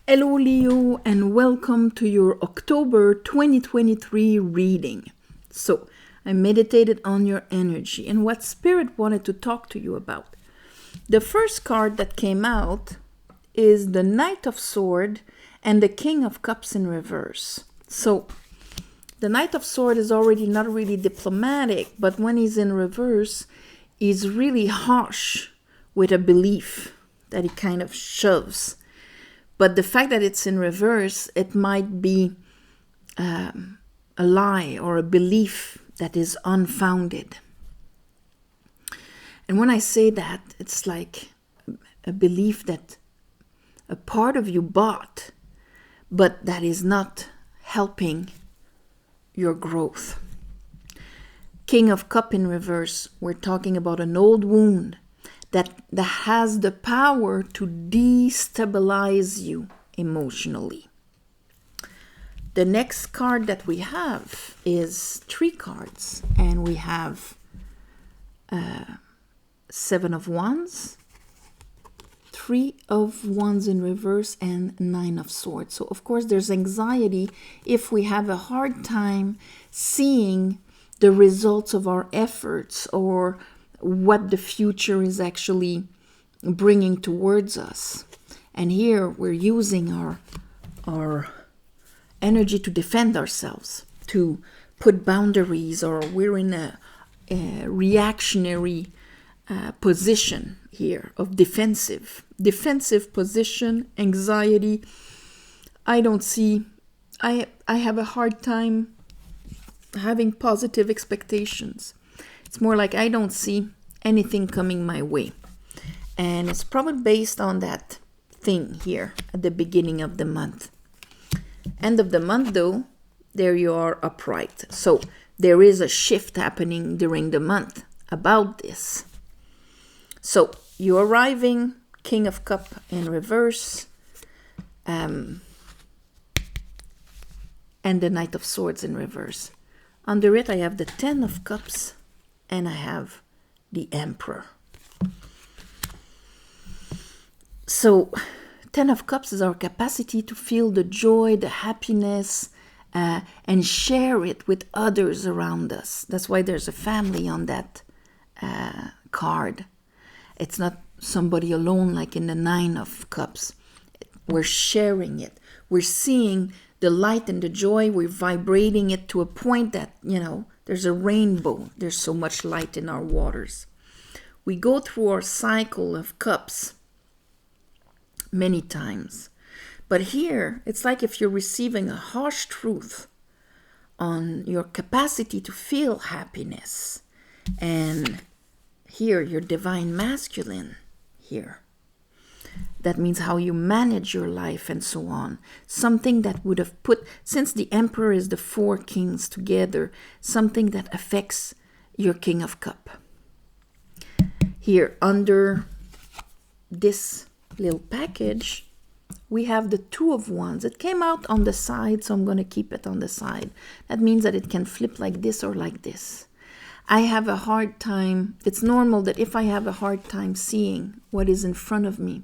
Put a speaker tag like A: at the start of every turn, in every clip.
A: Hello, Leo, and welcome to your October 2023 reading. So, I meditated on your energy and what Spirit wanted to talk to you about. The first card that came out is the Knight of Swords and the King of Cups in reverse. So, the Knight of Swords is already not really diplomatic, but when he's in reverse, he's really harsh with a belief that he kind of shoves. But the fact that it's in reverse, it might be a lie or a belief that is unfounded. And when I say that, it's like a belief that a part of you bought, but that is not helping your growth. King of Cup in reverse, we're talking about an old wound that has the power to destabilize you emotionally. The next card that we have is 3 cards, and we have 7 of Wands, 3 of Wands in reverse, and 9 of Swords. So of course there's anxiety if we have a hard time seeing the results of our efforts or what the future is actually bringing towards us. And here we're using our energy to defend ourselves, to put boundaries, or we're in a reactionary position here of defensive position, anxiety. I have a hard time having positive expectations. It's more like I don't see anything coming my way. And it's probably based on that thing here at the beginning of the month. End of the month, though, there you are upright. So there is a shift happening during the month about this. So you're arriving, King of Cup in reverse, and the Knight of Swords in reverse. Under it, I have the 10 of Cups, and I have the Emperor. So 10 of Cups is our capacity to feel the joy, the happiness, and share it with others around us. That's why there's a family on that card. It's not somebody alone like in the 9 of Cups. We're sharing it. We're seeing the light and the joy. We're vibrating it to a point that, there's a rainbow. There's so much light in our waters. We go through our cycle of cups many times. But here, it's like if you're receiving a harsh truth on your capacity to feel happiness. And here, your divine masculine here. That means how you manage your life and so on. Something that would have since the Emperor is the 4 kings together, something that affects your King of Cup. Here, under this little package, we have the 2 of Wands. It came out on the side, so I'm going to keep it on the side. That means that it can flip like this or like this. I have a hard time. It's normal that if I have a hard time seeing what is in front of me,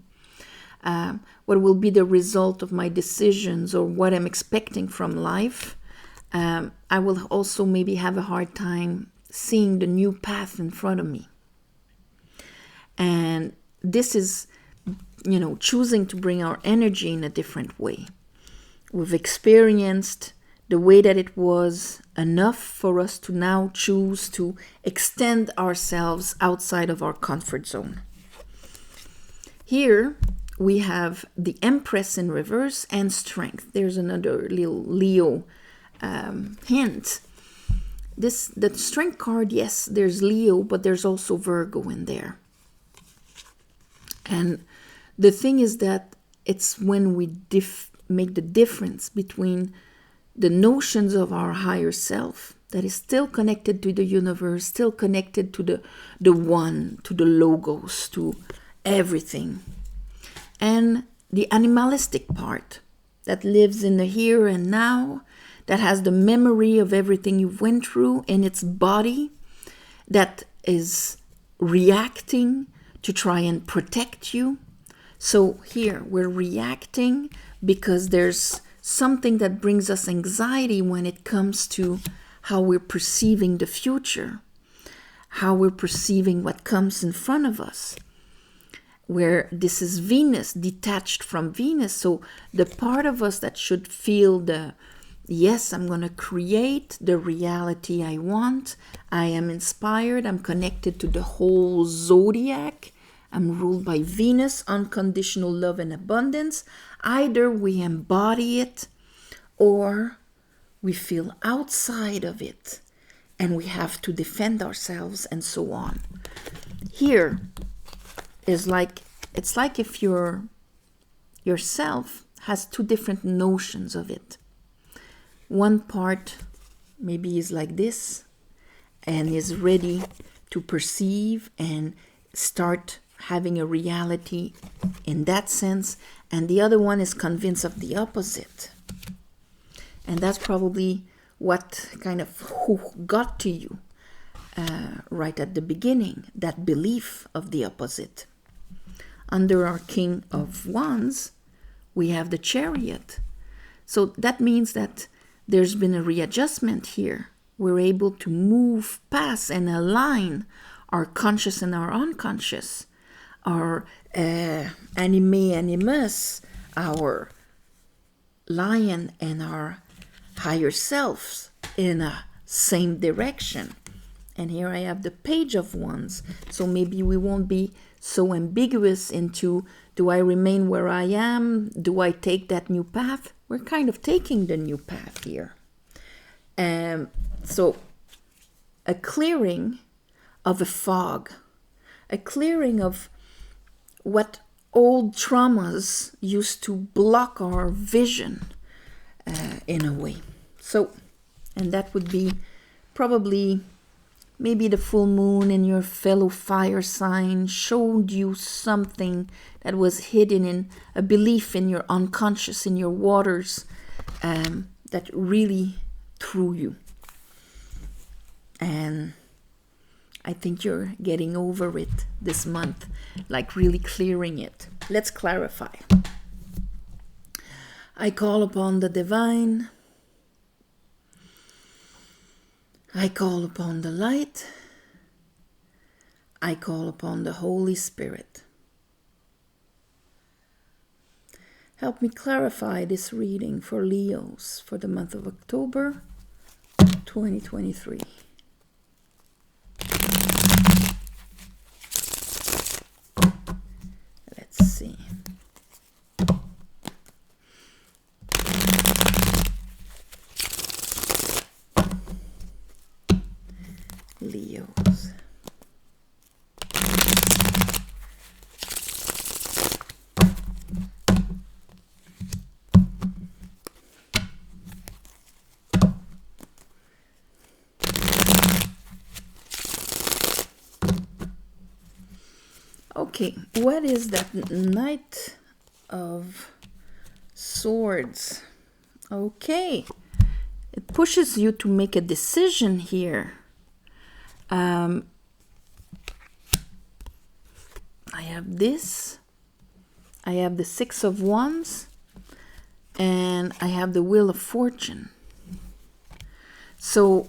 A: what will be the result of my decisions or what I'm expecting from life, I will also maybe have a hard time seeing the new path in front of me. And this is, choosing to bring our energy in a different way. We've experienced the way that it was enough for us to now choose to extend ourselves outside of our comfort zone. Here, we have the Empress in reverse and Strength. There's another little Leo hint. The Strength card, yes, there's Leo, but there's also Virgo in there. And the thing is that it's when we make the difference between the notions of our higher self that is still connected to the universe, still connected to the one, to the logos, to everything. And the animalistic part that lives in the here and now, that has the memory of everything you've went through in its body, that is reacting to try and protect you, So here we're reacting because there's something that brings us anxiety when it comes to how we're perceiving the future, how we're perceiving what comes in front of us. Where this is Venus, detached from Venus. So the part of us that should feel yes, I'm going to create the reality I want. I am inspired. I'm connected to the whole zodiac. I'm ruled by Venus, unconditional love and abundance. Either we embody it or we feel outside of it and we have to defend ourselves and so on. Here is it's like if yourself has two different notions of it. One part maybe is like this and is ready to perceive and start having a reality in that sense, and the other one is convinced of the opposite. And that's probably what kind of got to you right at the beginning, that belief of the opposite. Under our King of Wands, we have the Chariot. So that means that there's been a readjustment here. We're able to move past and align our conscious and our unconscious, our animus, our lion and our higher selves in a same direction. And here I have the Page of Wands. So maybe we won't be so ambiguous into, do I remain where I am? Do I take that new path? We're kind of taking the new path here. So a clearing of a fog, a clearing of what old traumas used to block our vision in a way. So, and that would be probably maybe the full moon in your fellow fire sign showed you something that was hidden in a belief in your unconscious, in your waters, that really threw you. And I think you're getting over it this month, like really clearing it. Let's clarify. I call upon the divine. I call upon the light. I call upon the Holy Spirit. Help me clarify this reading for Leos for the month of October 2023. Let's see. Leos. Okay, what is that Knight of Swords? Okay, it pushes you to make a decision here. I have this, I have the Six of Wands, and I have the Wheel of Fortune. So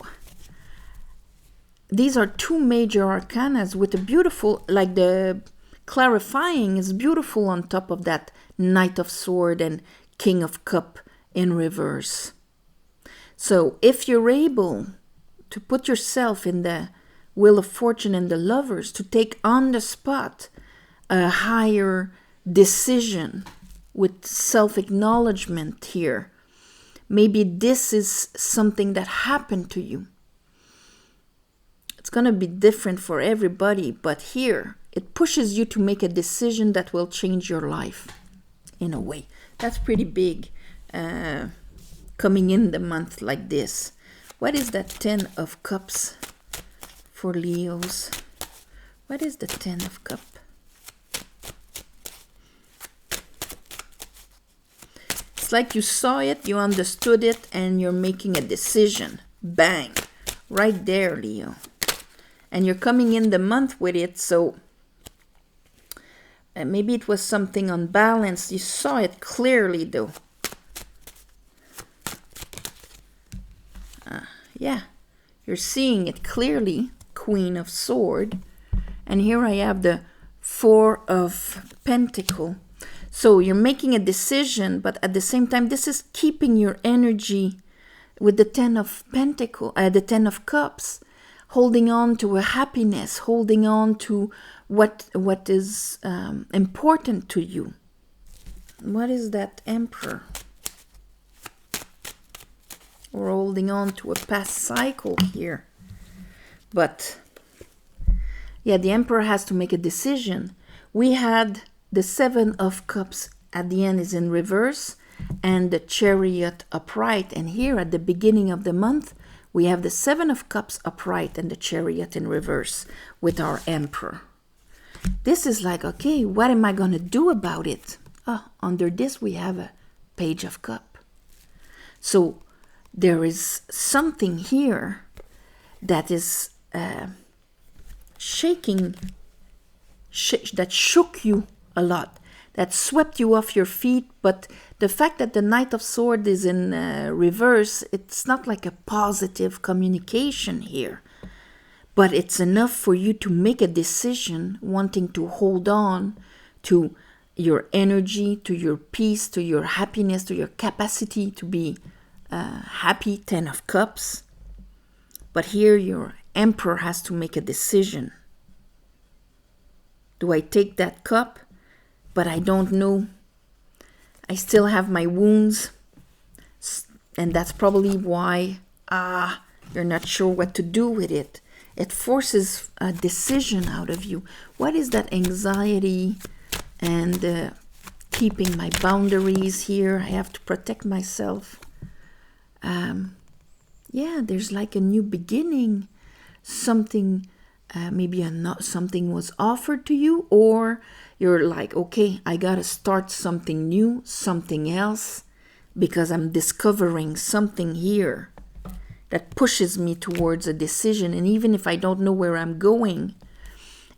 A: these are two major arcanas with a beautiful, like the clarifying is beautiful on top of that Knight of Sword and King of Cup in reverse. So if you're able to put yourself in the Wheel of Fortune and the Lovers, to take on the spot a higher decision with self-acknowledgement here, maybe this is something that happened to you. It's going to be different for everybody, but here it pushes you to make a decision that will change your life in a way. That's pretty big coming in the month like this. What is that 10 of Cups for Leos? What is the 10 of Cups? It's like you saw it, you understood it, and you're making a decision. Bang! Right there, Leo. And you're coming in the month with it, so maybe it was something unbalanced. You saw it clearly, though. Yeah, you're seeing it clearly, Queen of Sword. And here I have the Four of Pentacle. So you're making a decision, but at the same time, this is keeping your energy with the Ten of Pentacle, the Ten of Cups, holding on to a happiness, holding on to what is important to you. What is that Emperor? We're holding on to a past cycle here. But yeah, the Emperor has to make a decision. We had the Seven of Cups at the end is in reverse and the Chariot upright. And here at the beginning of the month, we have the Seven of Cups upright and the Chariot in reverse with our Emperor. This is like, okay, what am I going to do about it? Under this, we have a Page of Cup. So there is something here that is shaking, that shook you a lot, that swept you off your feet. But the fact that the Knight of Swords is in reverse, it's not like a positive communication here. But it's enough for you to make a decision, wanting to hold on to your energy, to your peace, to your happiness, to your capacity to be happy, Ten of Cups. But here your Emperor has to make a decision. Do I take that cup? But I don't know. I still have my wounds. And that's probably why you're not sure what to do with it. It forces a decision out of you. What is that anxiety and keeping my boundaries here? I have to protect myself. Yeah, there's like a new beginning. Something, maybe something was offered to you, or you're like, okay, I gotta start something new, something else, because I'm discovering something here that pushes me towards a decision. And even if I don't know where I'm going,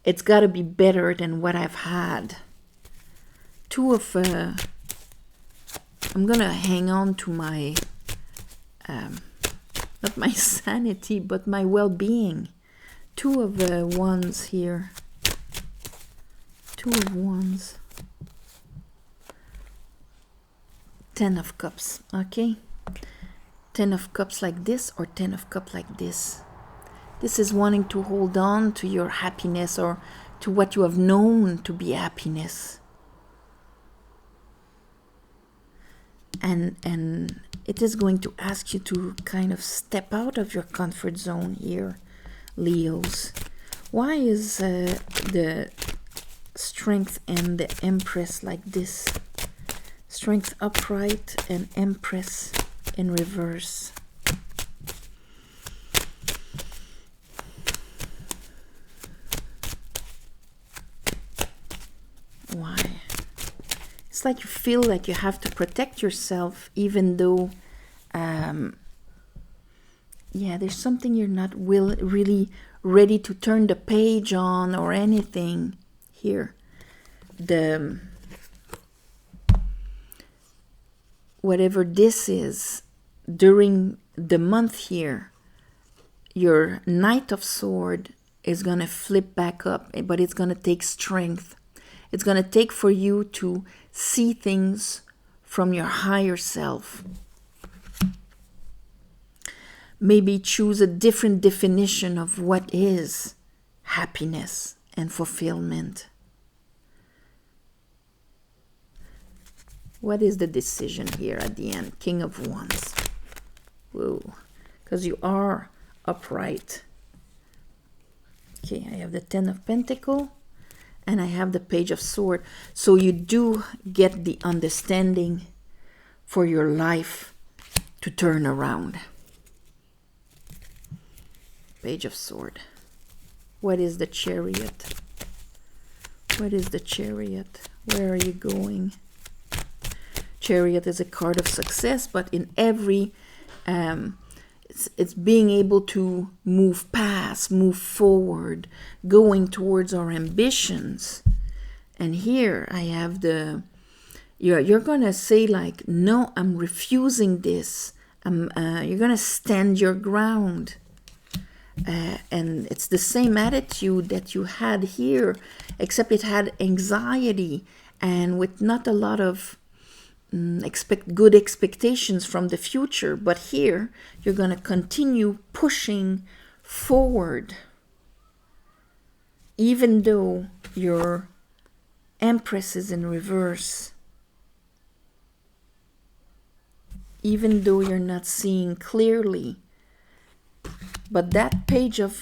A: it's gotta be better than what I've had. I'm gonna hang on to my not my sanity, but my well-being. Two of Wands here. Two of Wands. Ten of Cups, okay? Ten of Cups like this or Ten of Cups like this. This is wanting to hold on to your happiness or to what you have known to be happiness. And it is going to ask you to kind of step out of your comfort zone here, Leos. Why is the Strength and the Empress like this? Strength upright and Empress in reverse. Why? It's like you feel like you have to protect yourself, even though, there's something you're not really ready to turn the page on or anything here. Whatever this is, during the month here, your Knight of Swords is going to flip back up, but it's going to take strength. It's going to take for you to see things from your higher self. Maybe choose a different definition of what is happiness and fulfillment. What is the decision here at the end? King of Wands. Whoa, because you are upright. Okay, I have the Ten of Pentacles. And I have the Page of Swords. So you do get the understanding for your life to turn around. Page of Swords. What is the Chariot? What is the Chariot? Where are you going? Chariot is a card of success, but in every... It's being able to move past, move forward, going towards our ambitions. And here I have you're gonna say like, no, I'm refusing this. You're gonna stand your ground. And it's the same attitude that you had here, except it had anxiety and with not a lot of good expectations from the future. But here you're going to continue pushing forward, even though your Empress is in reverse, even though you're not seeing clearly. But that Page of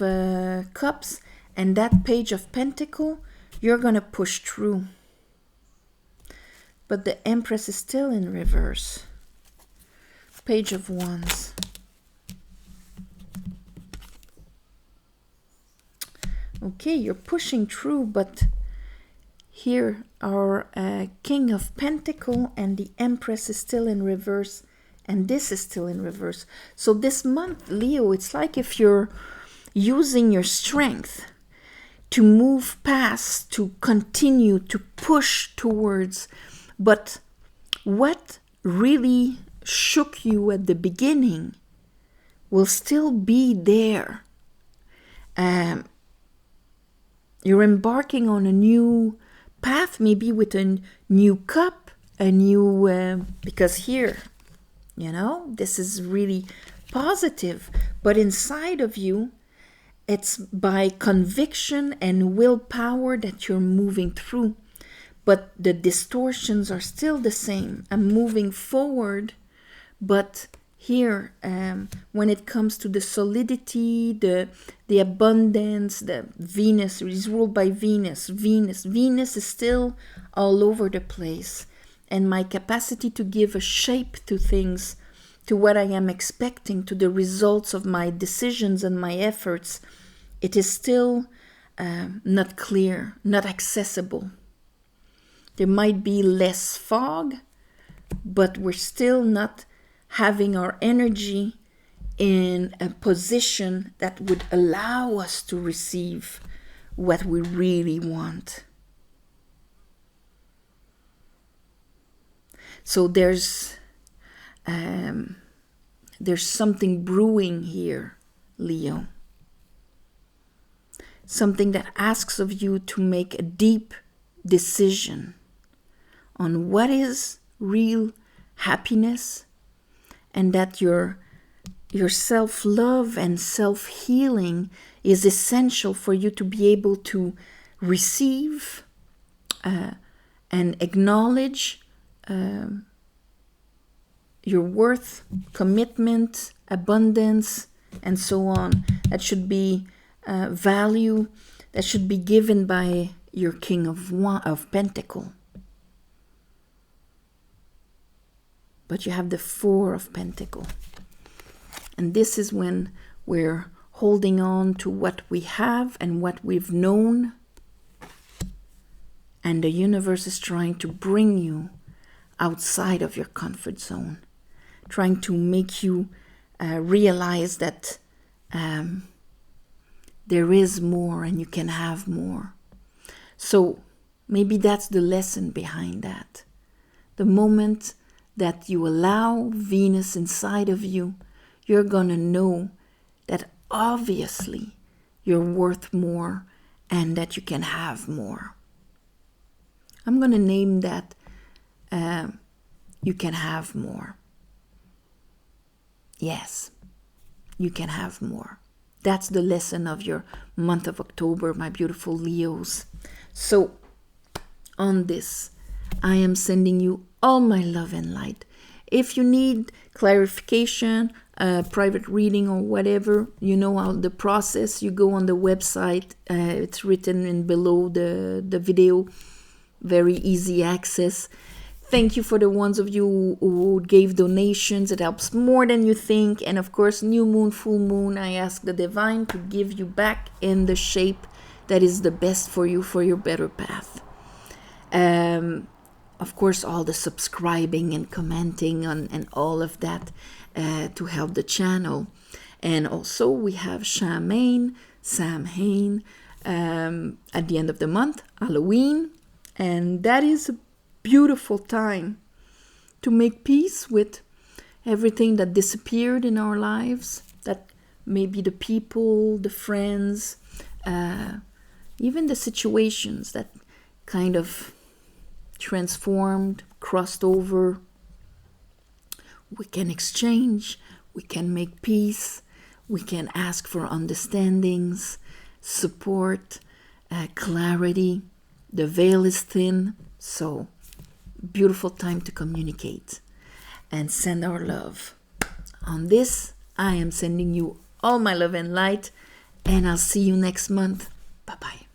A: Cups and that Page of Pentacle, you're going to push through. But the Empress is still in reverse. Page of Wands. Okay, you're pushing through, but here our King of Pentacle and the Empress is still in reverse, and this is still in reverse. So this month, Leo, it's like if you're using your strength to move past, to continue, to push towards. But what really shook you at the beginning will still be there. You're embarking on a new path, maybe with a new cup, a new, because here, this is really positive. But inside of you, it's by conviction and willpower that you're moving through. But the distortions are still the same. I'm moving forward, but here, when it comes to the solidity, the abundance, the Venus is ruled by Venus. Venus is still all over the place. And my capacity to give a shape to things, to what I am expecting, to the results of my decisions and my efforts, it is still not clear, not accessible. There might be less fog, but we're still not having our energy in a position that would allow us to receive what we really want. So there's something brewing here, Leo. Something that asks of you to make a deep decision on what is real happiness, and that your self-love and self-healing is essential for you to be able to receive and acknowledge your worth, commitment, abundance, and so on. That should be value that should be given by your King of Pentacle. But you have the Four of Pentacle. And this is when we're holding on to what we have and what we've known. And the universe is trying to bring you outside of your comfort zone. Trying to make you realize that there is more and you can have more. So maybe that's the lesson behind that. The moment that you allow Venus inside of you, you're going to know that obviously you're worth more and that you can have more. I'm going to name that you can have more. Yes, you can have more. That's the lesson of your month of October, my beautiful Leos. So on this, I am sending you all my love and light. If you need clarification, private reading or whatever, you know how the process, you go on the website. It's written in below the video. Very easy access. Thank you for the ones of you who gave donations. It helps more than you think. And of course, new moon, full moon, I ask the divine to give you back in the shape that is the best for you, for your better path. Of course, all the subscribing and commenting and all of that to help the channel. And also we have Sam Hain, at the end of the month, Halloween. And that is a beautiful time to make peace with everything that disappeared in our lives, that maybe the people, the friends, even the situations that kind of transformed, crossed over. We can exchange, we can make peace, we can ask for understandings, support, clarity. The veil is thin, so beautiful time to communicate and send our love. On this, I am sending you all my love and light, and I'll see you next month. Bye-bye.